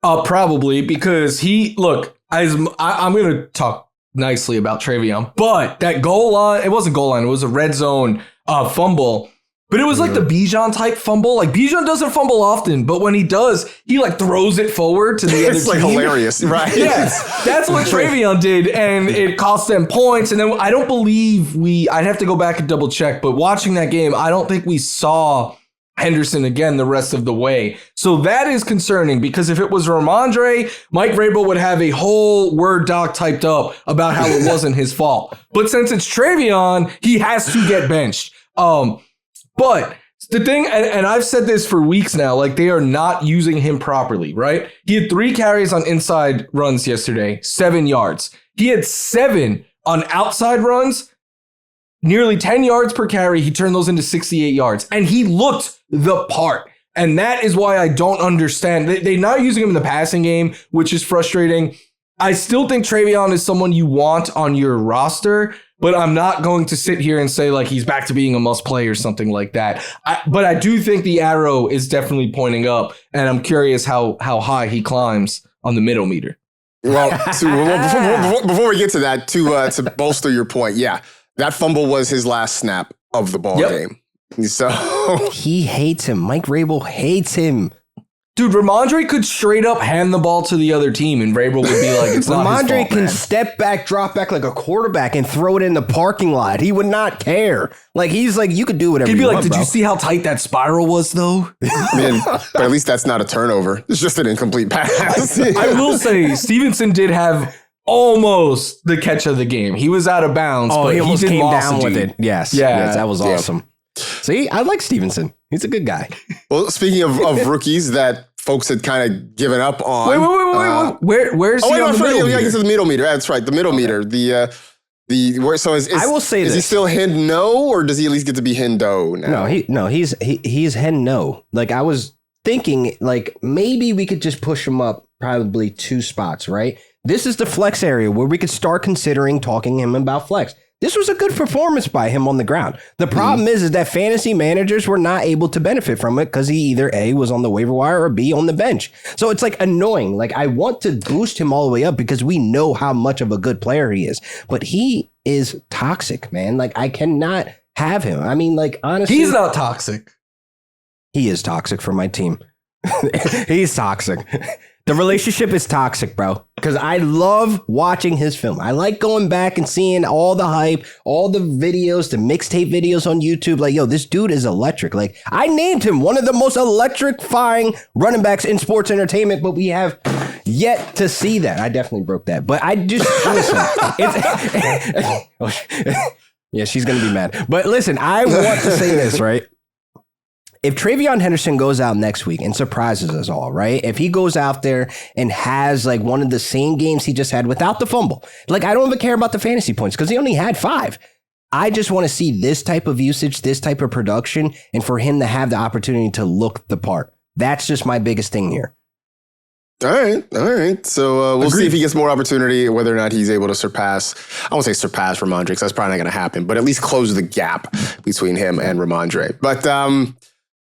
Probably, because I'm going to talk nicely about Travion, but that goal line, it wasn't goal line, it was a red zone fumble. But it was like the Bijan type fumble. Like Bijan doesn't fumble often, but when he does, he like throws it forward to the other team. It's like hilarious, right? Yes, that's what Travion did, and it cost them points. And then I don't believe I'd have to go back and double check, but watching that game, I don't think we saw Henderson again the rest of the way. So that is concerning, because if it was Ramondre, Mike Vrabel would have a whole Word doc typed up about how it wasn't his fault. But since it's Travion, he has to get benched. But the thing, and I've said this for weeks now, like they are not using him properly, right? He had 3 carries on inside runs yesterday, 7 yards. He had 7 on outside runs, nearly 10 yards per carry. He turned those into 68 yards, and he looked the part. And that is why I don't understand. They're not using him in the passing game, which is frustrating. I still think Travion is someone you want on your roster, but I'm not going to sit here and say like he's back to being a must play or something like that. But I do think the arrow is definitely pointing up, and I'm curious how high he climbs on the middle meter. Well, before we get to that, to bolster your point, yeah, that fumble was his last snap of the ball game. So he hates him. Mike Vrabel hates him. Dude, Ramondre could straight up hand the ball to the other team, and Vrabel would be like, it's not his fault, Ramondre can man. step back, drop back like a quarterback and throw it in the parking lot. He would not care. Like, he's like, you could do whatever He'd be you like, want, did bro. you see how tight that spiral was, though? But at least that's not a turnover. It's just an incomplete pass. I will say, Stevenson did have almost the catch of the game. He was out of bounds, but he almost did came lost down a with dude. it. Yes. Yeah. Yes, that was awesome. See, I like Stevenson. He's a good guy. Well, speaking of rookies that folks had kind of given up on. Wait. Where's he on the middle meter? Yeah, he's the middle meter. That's right, the middle meter. I will say is he still hen no, or does he at least get to be hen do now? He's hen no. Like, I was thinking, like, maybe we could just push him up probably 2 spots, right? This is the flex area where we could start considering talking him about flex. This was a good performance by him on the ground. The problem is that fantasy managers were not able to benefit from it because he either A, was on the waiver wire, or B, on the bench. So it's like annoying. Like, I want to boost him all the way up because we know how much of a good player he is. But he is toxic, man. Like, I cannot have him. I mean, like, honestly. He's not toxic. He is toxic for my team. He's toxic. The relationship is toxic, bro, because I love watching his film. I like going back and seeing all the hype, all the videos, the mixtape videos on YouTube. Like, yo, this dude is electric. Like, I named him one of the most electrifying running backs in sports entertainment, but we have yet to see that. I definitely broke that. But I just, listen. Yeah, she's going to be mad. But listen, I want to say this, right? If Travion Henderson goes out next week and surprises us all, right? If he goes out there and has like one of the same games he just had without the fumble, like, I don't even care about the fantasy points because he only had 5. I just want to see this type of usage, this type of production, and for him to have the opportunity to look the part. That's just my biggest thing here. All right. So we'll see if he gets more opportunity, whether or not he's able to surpass. I won't say surpass Ramondre because that's probably not going to happen, but at least close the gap between him and Ramondre. But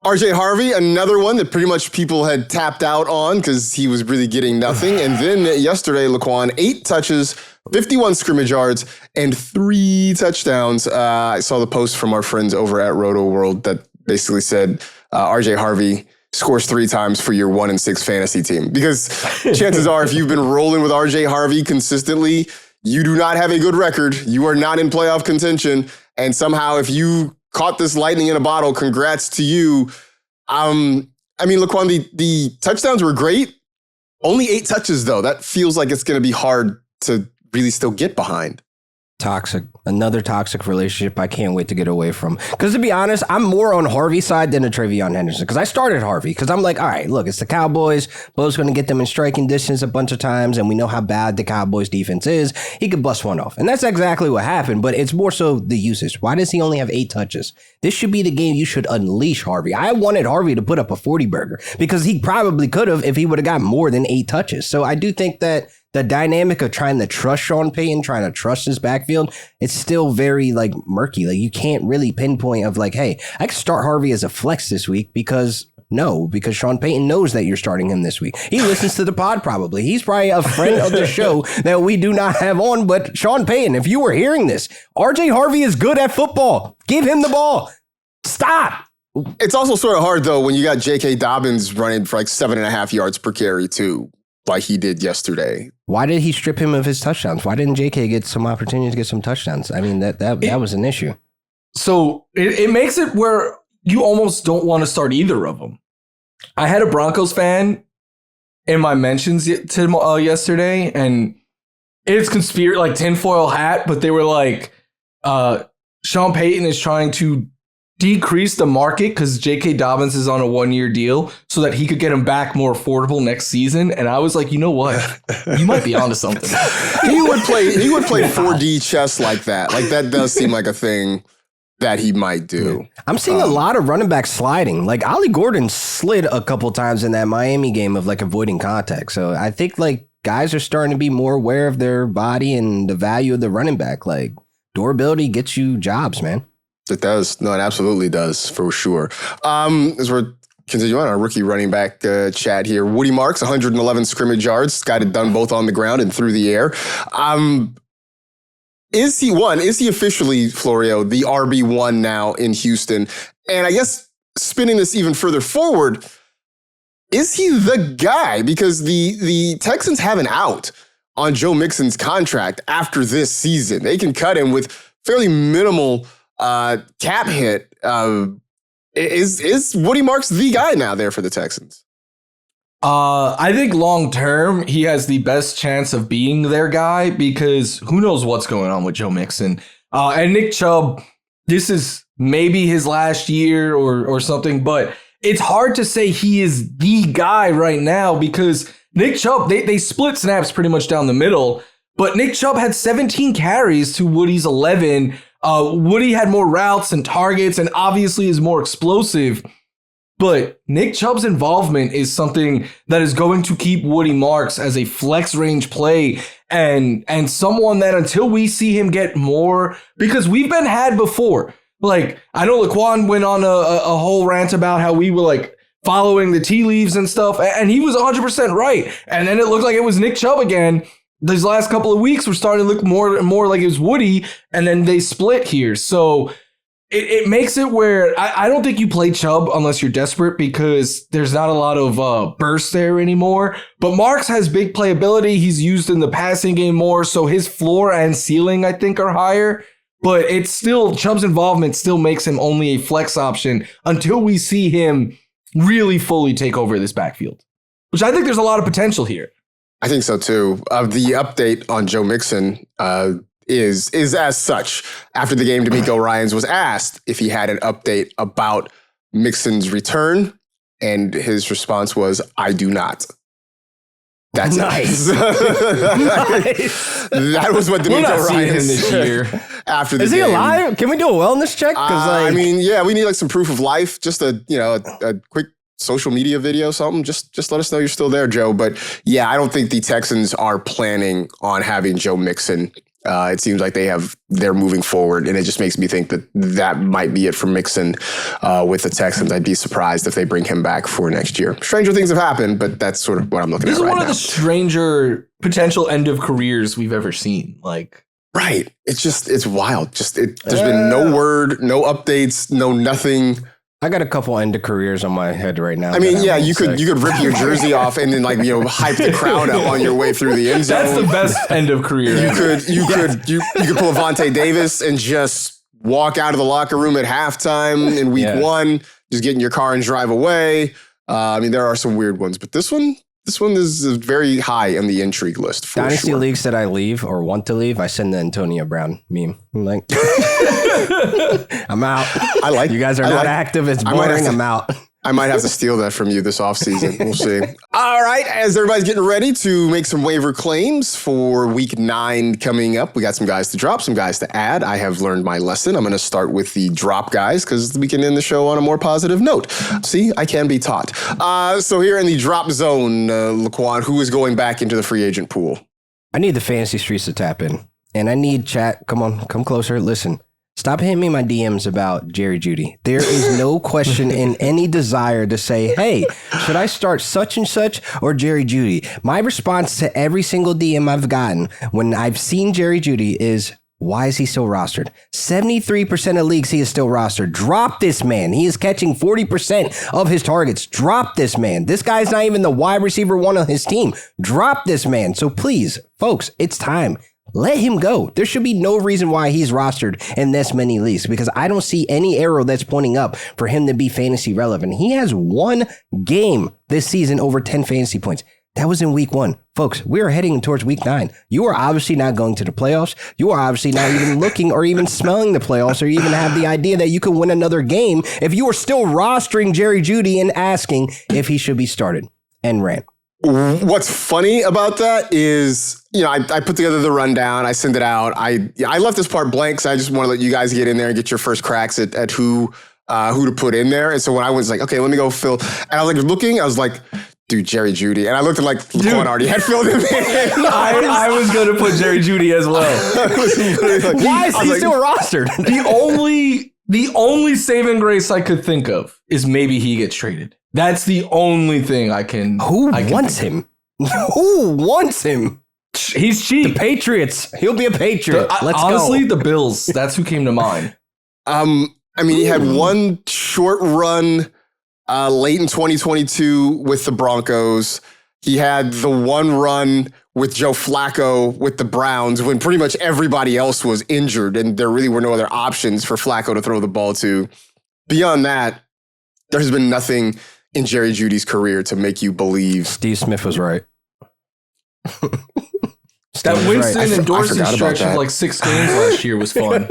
RJ Harvey, another one that pretty much people had tapped out on because he was really getting nothing. And then yesterday, LaQuan, 8 touches, 51 scrimmage yards, and 3 touchdowns. I saw the post from our friends over at Roto World that basically said RJ Harvey scores 3 times for your 1-6 fantasy team. Because chances are, if you've been rolling with RJ Harvey consistently, you do not have a good record. You are not in playoff contention. And somehow if you caught this lightning in a bottle, congrats to you. I mean, LaQuan, the touchdowns were great. Only 8 touches, though. That feels like it's going to be hard to really still get behind. Toxic. Another toxic relationship I can't wait to get away from. Because to be honest, I'm more on Harvey's side than a Travion Henderson. Because I started Harvey. Because I'm like, all right, look, it's the Cowboys. Bo's going to get them in striking distance a bunch of times. And we know how bad the Cowboys defense is. He could bust one off. And that's exactly what happened. But it's more so the usage. Why does he only have 8 touches? This should be the game you should unleash Harvey. I wanted Harvey to put up a 40 burger. Because he probably could have if he would have got more than 8 touches. So I do think that the dynamic of trying to trust Sean Payton, trying to trust his backfield, it's still very like murky. Like you can't really pinpoint of like, hey, I can start Harvey as a flex this week because Sean Payton knows that you're starting him this week. He listens to the pod probably. He's probably a friend of the show that we do not have on. But Sean Payton, if you were hearing this, RJ Harvey is good at football. Give him the ball. Stop. It's also sort of hard, though, when you got J.K. Dobbins running for like 7.5 yards per carry, too, like he did yesterday. Why did he strip him of his touchdowns? Why didn't J.K. get some opportunity to get some touchdowns? I mean, that was an issue. So it makes it where you almost don't want to start either of them. I had a Broncos fan in my mentions yesterday, and it's conspiracy, like tinfoil hat, but they were like, Sean Payton is trying to decrease the market because J.K. Dobbins is on a 1-year deal so that he could get him back more affordable next season. And I was like, you know what? You might be onto something. He would play 4D chess like that. Like that does seem like a thing that he might do. I'm seeing a lot of running backs sliding. Like Ollie Gordon slid a couple times in that Miami game of like avoiding contact. So I think like guys are starting to be more aware of their body and the value of the running back. Like durability gets you jobs, man. It does. No, it absolutely does, for sure. As we're continuing on our rookie running back chat here, Woody Marks, 111 scrimmage yards, got it done both on the ground and through the air. Is he officially, Florio, the RB1 now in Houston? And I guess spinning this even further forward, is he the guy? Because the Texans have an out on Joe Mixon's contract after this season. They can cut him with fairly minimal cap hit. Is Woody Marks the guy now there for the Texans? I think long term, he has the best chance of being their guy because who knows what's going on with Joe Mixon. And Nick Chubb, this is maybe his last year or something, but it's hard to say he is the guy right now because Nick Chubb, they split snaps pretty much down the middle, but Nick Chubb had 17 carries to Woody's 11. Woody had more routes and targets and obviously is more explosive. But Nick Chubb's involvement is something that is going to keep Woody Marks as a flex range play and someone that until we see him get more, because we've been had before. Like, I know LaQuan went on a whole rant about how we were like following the tea leaves and stuff, and he was 100% right. And then it looked like it was Nick Chubb again. These last couple of weeks, we're starting to look more and more like it was Woody, and then they split here. So it makes it where I don't think you play Chubb unless you're desperate because there's not a lot of burst there anymore. But Marks has big playability. He's used in the passing game more, so his floor and ceiling, I think, are higher. But it's still, Chubb's involvement still makes him only a flex option until we see him really fully take over this backfield, which I think there's a lot of potential here. I think so, too. The update on Joe Mixon is as such. After the game, D'Amico Ryans was asked if he had an update about Mixon's return, and his response was, "I do not." That's nice. Nice. That was what D'Amico Ryans this year. After the Is game. Is he alive? Can we do a wellness check? I mean, yeah, we need like some proof of life. Just a quick social media video, something. Just let us know you're still there, Joe. But yeah, I don't think the Texans are planning on having Joe Mixon. It seems like they're moving forward, and it just makes me think that might be it for Mixon with the Texans. I'd be surprised if they bring him back for next year. Stranger things have happened, but that's sort of what I'm looking at right now. This is one of the stranger potential end of careers we've ever seen. Right. It's wild. There's been no word, no updates, no nothing. I got a couple end of careers on my head right now. I mean, yeah, you could rip your jersey off and then hype the crowd up on your way through the end zone. That's the best end of career. You could pull Avonte Davis and just walk out of the locker room at halftime in week 1, just get in your car and drive away. I mean, there are some weird ones, but this one is very high on the intrigue list. For Dynasty sure. leagues that I leave or want to leave, I send the Antonio Brown meme. I'm like, I'm out. I like. You guys are not active. It's boring. I'm out. I might have to steal that from you this offseason. We'll see. All right. As everybody's getting ready to make some waiver claims for week 9 coming up, we got some guys to drop, some guys to add. I have learned my lesson. I'm going to start with the drop guys because we can end the show on a more positive note. See, I can be taught. So here in the drop zone, LaQuan, who is going back into the free agent pool? I need the fantasy streets to tap in. And I need chat. Come on, come closer. Listen. Stop hitting me my DMs about Jerry Jeudy. There is no question in any desire to say, hey, should I start such and such or Jerry Jeudy? My response to every single DM I've gotten when I've seen Jerry Jeudy is, why is he still rostered? 73% of leagues he is still rostered. Drop this man. He is catching 40% of his targets. Drop this man. This guy's not even the wide receiver 1 on his team. Drop this man. So please, folks, it's time. Let him go. There should be no reason why he's rostered in this many leagues because I don't see any arrow that's pointing up for him to be fantasy relevant. He has 1 game this season over 10 fantasy points. That was in week 1. Folks, we are heading towards week 9. You are obviously not going to the playoffs. You are obviously not even looking or even smelling the playoffs or even have the idea that you can win another game if you are still rostering Jerry Jeudy and asking if he should be started. End rant. What's funny about that is, I put together the rundown. I send it out. I left this part blank because I just want to let you guys get in there and get your first cracks at who to put in there. And so when I was like, okay, let me go fill. And I was like looking, I was like, dude, Jerry Jeudy. And I looked at LaQuan already had filled him in. I was going to put Jerry Jeudy as well. Why is he still rostered? The only saving grace I could think of is maybe he gets traded. That's the only thing I can. Who wants him? Who wants him? He's cheap. The Patriots. He'll be a Patriot. Let's honestly, go. The Bills. That's who came to mind. I mean, he had one short run late in 2022 with the Broncos. He had the one run with Joe Flacco with the Browns when pretty much everybody else was injured and there really were no other options for Flacco to throw the ball to. Beyond that, there has been nothing in Jerry Jeudy's career to make you believe. Steve Smith was right. That Winston and Dorsey stretch of like 6 games last year was fun.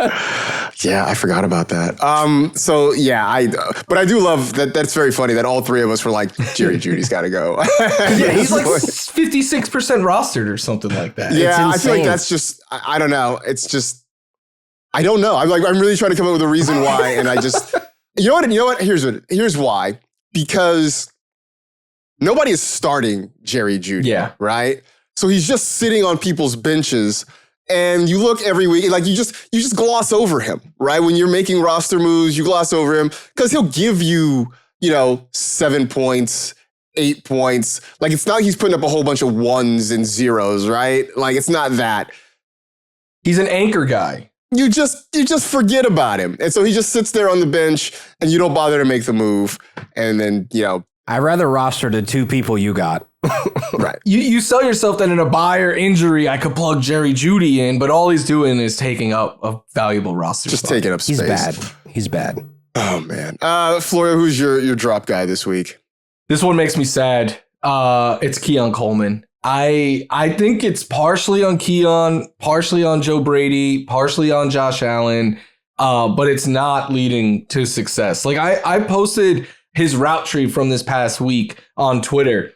Yeah, I forgot about that. But I do love that. That's very funny that all 3 of us were like, Jerry Jeudy's got to go. Yeah, he's like 56% rostered or something like that. Yeah, I feel like that's just, I don't know. It's just, I don't know. I'm really trying to come up with a reason why. And I just, you know what? Here's why. Because nobody is starting Jerry Jeudy. Yeah. Right? So he's just sitting on people's benches. And you look every week, like you just gloss over him, right? When you're making roster moves, you gloss over him because he'll give you, 7 points, 8 points. Like it's not like he's putting up a whole bunch of 1s and 0s, right? Like it's not that. He's an anchor guy. You just forget about him. And so he just sits there on the bench and you don't bother to make the move. And then, I'd rather roster the 2 people you got. Right. You sell yourself that in a buyer injury, I could plug Jerry Jeudy in, but all he's doing is taking up a valuable roster Just spot. taking up space. He's bad. Oh, man. Florio, who's your drop guy this week? This one makes me sad. It's Keon Coleman. I think it's partially on Keon, partially on Joe Brady, partially on Josh Allen, but it's not leading to success. Like I posted his route tree from this past week on Twitter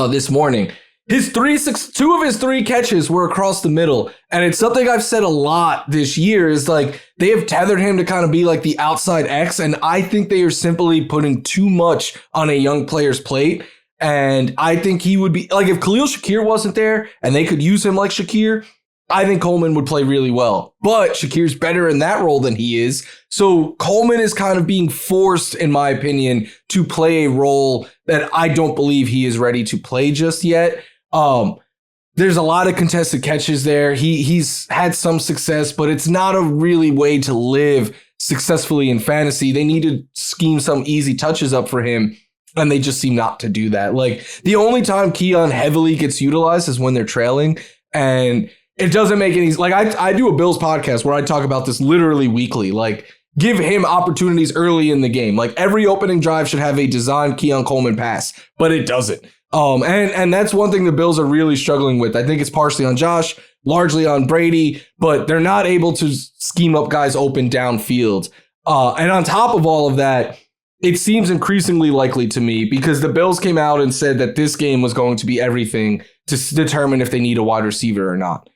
this morning. 2 of his 3 catches were across the middle. And it's something I've said a lot this year is like they have tethered him to kind of be like the outside X. And I think they are simply putting too much on a young player's plate. And I think he would be like if Khalil Shakir wasn't there and they could use him like Shakir, I think Coleman would play really well. But Shakir's better in that role than he is. So Coleman is kind of being forced, in my opinion, to play a role that I don't believe he is ready to play just yet. There's a lot of contested catches there. He's had some success, but it's not a really way to live successfully in fantasy. They need to scheme some easy touches up for him, and they just seem not to do that. Like, the only time Keon heavily gets utilized is when they're trailing, and it doesn't make any, like, I do a Bills podcast where I talk about this literally weekly. Like, give him opportunities early in the game. Like, every opening drive should have a designed Keon Coleman pass, but it doesn't. And that's one thing the Bills are really struggling with. I think it's partially on Josh, largely on Brady, but they're not able to scheme up guys open downfield. And on top of all of that, it seems increasingly likely to me, because the Bills came out and said that this game was going to be everything to determine if they need a wide receiver or not.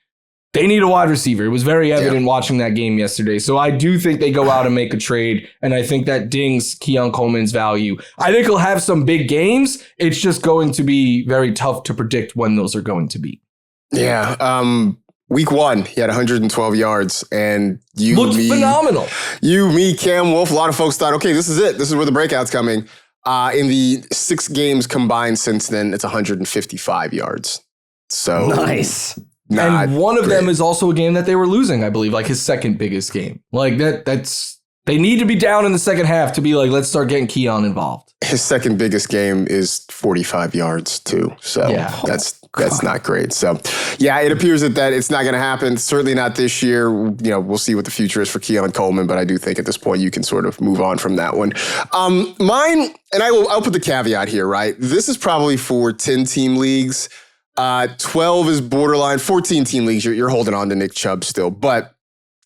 They need a wide receiver. It was very evident watching that game yesterday. So I do think they go out and make a trade, and I think that dings Keon Coleman's value. I think he'll have some big games. It's just going to be very tough to predict when those are going to be. Yeah. Week 1, he had 112 yards, and looked phenomenal. Me, Cam Wolf, a lot of folks thought, okay, this is it. This is where the breakout's coming. In the 6 games combined since then, it's 155 yards. So nice. And one of them is also a game that they were losing, I believe, like his second biggest game. Like that's they need to be down in the second half to be like, let's start getting Keon involved. His second biggest game is 45 yards too. So that's not great. So yeah, it appears that it's not going to happen. Certainly not this year. You know, we'll see what the future is for Keon Coleman, but I do think at this point you can sort of move on from that one. Mine, and I'll put the caveat here, right? This is probably for 10-team leagues. 12 is borderline. 14-team leagues, you're holding on to Nick Chubb still. But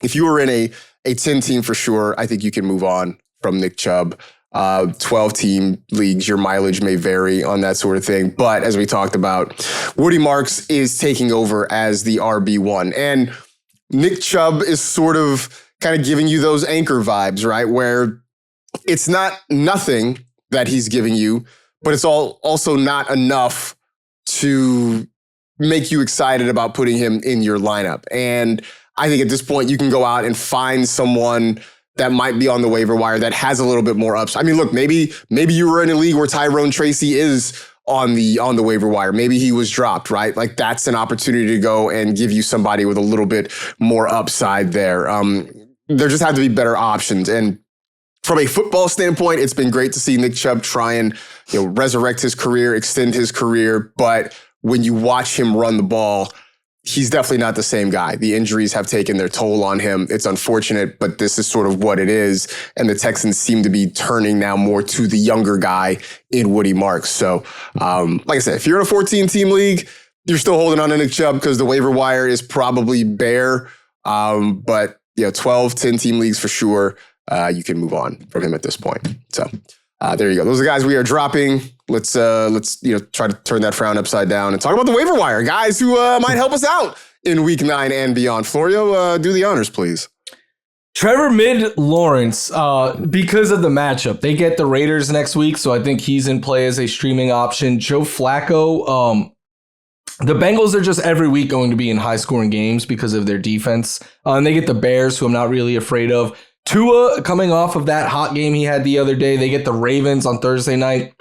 if you were in a 10-team for sure, I think you can move on from Nick Chubb. 12-team leagues, your mileage may vary on that sort of thing. But as we talked about, Woody Marks is taking over as the RB1. And Nick Chubb is sort of kind of giving you those anchor vibes, right? Where it's not nothing that he's giving you, but it's also not enough to make you excited about putting him in your lineup. And I think at this point, you can go out and find someone that might be on the waiver wire that has a little bit more upside. I mean, look, maybe you were in a league where Tyrone Tracy is on the waiver wire. Maybe he was dropped, right? Like, that's an opportunity to go and give you somebody with a little bit more upside there. There just have to be better options. And from a football standpoint, it's been great to see Nick Chubb try and resurrect his career, extend his career. But when you watch him run the ball, he's definitely not the same guy. The injuries have taken their toll on him. It's unfortunate, but this is sort of what it is. And the Texans seem to be turning now more to the younger guy in Woody Marks. So, like I said, if you're in a 14-team league, you're still holding on to Nick Chubb because the waiver wire is probably bare. But 12, 10-team leagues for sure. You can move on from him at this point. So there you go. Those are the guys we are dropping. Let's try to turn that frown upside down and talk about the waiver wire, guys who might help us out in week 9 and beyond. Florio, do the honors, please. Trevor Lawrence, because of the matchup, they get the Raiders next week, so I think he's in play as a streaming option. Joe Flacco, the Bengals are just every week going to be in high-scoring games because of their defense, and they get the Bears, who I'm not really afraid of. Tua, coming off of that hot game he had the other day, they get the Ravens on Thursday night.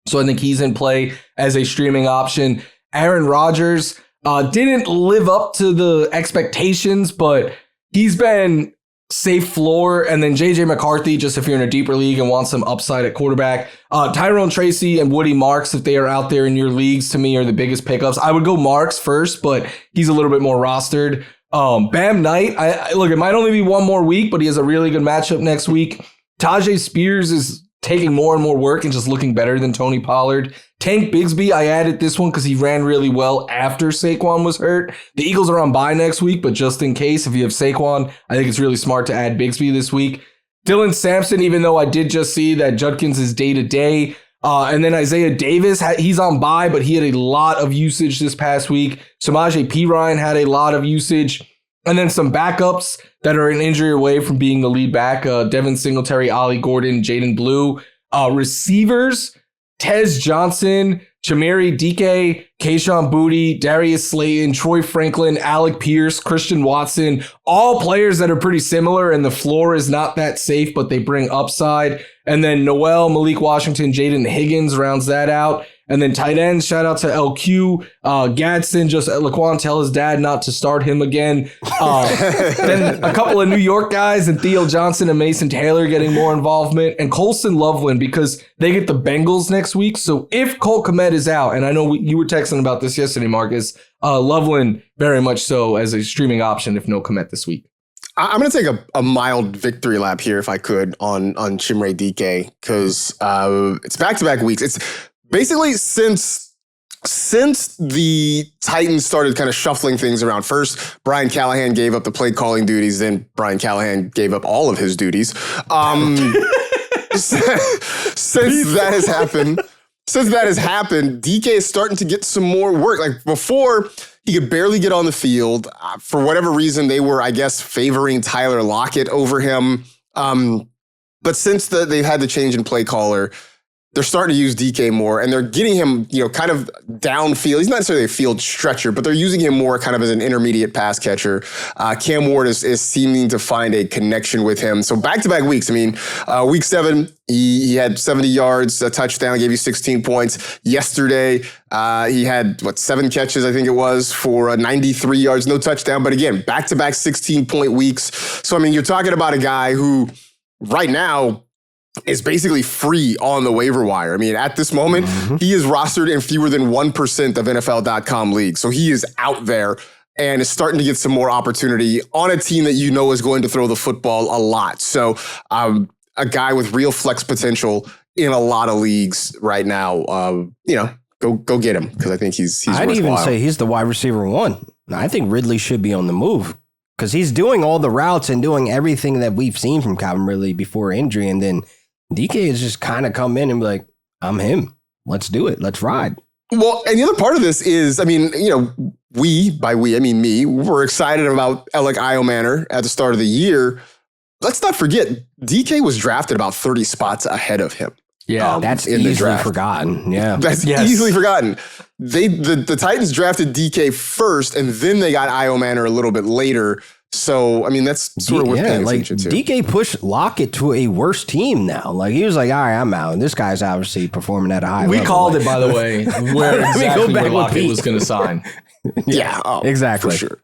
So I think he's in play as a streaming option. Aaron Rodgers didn't live up to the expectations, but he's been safe floor. And then JJ McCarthy, just if you're in a deeper league and want some upside at quarterback. Tyrone Tracy and Woody Marks, if they are out there in your leagues, to me are the biggest pickups. I would go Marks first, but he's a little bit more rostered. Bam Knight, look, it might only be one more week, but he has a really good matchup next week. Tajay Spears is taking more and more work and just looking better than Tony Pollard. Tank Bigsby, I added this one because he ran really well after Saquon was hurt. The Eagles are on bye next week, but just in case, if you have Saquon, I think it's really smart to add Bigsby this week. Dylan Sampson, even though I did just see that Judkins is day-to-day. And then Isaiah Davis, he's on bye, but he had a lot of usage this past week. Samaje Perine had a lot of usage. And then some backups that are an injury away from being the lead back. Devin Singletary, Ollie Gordon, Jaden Blue. Receivers, Tez Johnson, Chameri Dike, Kayshon Boutte, Darius Slayton, Troy Franklin, Alec Pierce, Christian Watson. All players that are pretty similar, and the floor is not that safe, but they bring upside. And then Noel, Malik Washington, Jaden Higgins rounds that out. And then tight ends, shout out to LQ. Gadsden, just LaQuan, tell his dad not to start him again. Then a couple of New York guys and Theo Johnson and Mason Taylor getting more involvement. And Colson Loveland, because they get the Bengals next week. So if Cole Kmet is out, and I know you were texting about this yesterday, Marcus, Loveland very much so as a streaming option if no Kmet this week. I'm going to take a mild victory lap here, if I could, on Chimere DK, because it's back-to-back weeks. It's basically since the Titans started kind of shuffling things around. First, Brian Callahan gave up the play calling duties. Then Brian Callahan gave up all of his duties. Since that has happened, DK is starting to get some more work. Like before, he could barely get on the field. For whatever reason, they were, I guess, favoring Tyler Lockett over him. But since they've had the change in play caller, they're starting to use DK more, and they're getting him, kind of downfield. He's not necessarily a field stretcher, but they're using him more kind of as an intermediate pass catcher. Cam Ward is seeming to find a connection with him. So back-to-back weeks. I mean, week 7, he had 70 yards, a touchdown, gave you 16 points. Yesterday, he had, 7 catches, I think it was, for 93 yards, no touchdown. But again, back-to-back 16-point weeks. So, I mean, you're talking about a guy who right now is basically free on the waiver wire. I mean, at this moment, he is rostered in fewer than 1% of NFL.com leagues. So he is out there and is starting to get some more opportunity on a team that is going to throw the football a lot. So a guy with real flex potential in a lot of leagues right now, go get him, because I think he's I'd worthwhile. even say he's the wide receiver 1. I think Ridley should be on the move, because he's doing all the routes and doing everything that we've seen from Calvin Ridley before injury. And then DK has just kind of come in and be like, I'm him. Let's do it. Let's ride. Well, and the other part of this is, I mean, by we, I mean me, we're excited about Alec Iomanner at the start of the year. Let's not forget, DK was drafted about 30 spots ahead of him. Yeah, that's in the easily draft. forgotten. Yeah. That's easily forgotten. The Titans drafted DK first, and then they got Iomanner a little bit later. So, I mean, that's sort of worth paying attention to. DK pushed Lockett to a worse team now. Like, he was like, all right, I'm out. And this guy's obviously performing at a high level. We called it, by the way, where Lockett was going to sign. Yeah, exactly. For sure.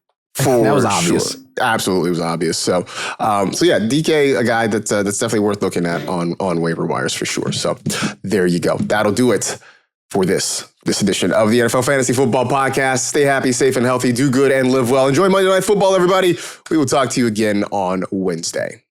That was obvious. Sure. Absolutely was obvious. So yeah, DK, a guy that's definitely worth looking at on waiver wires for sure. So there you go. That'll do it for this edition of the NFL Fantasy Football Podcast. Stay happy, safe, and healthy. Do good and live well. Enjoy Monday Night Football, everybody. We will talk to you again on Wednesday.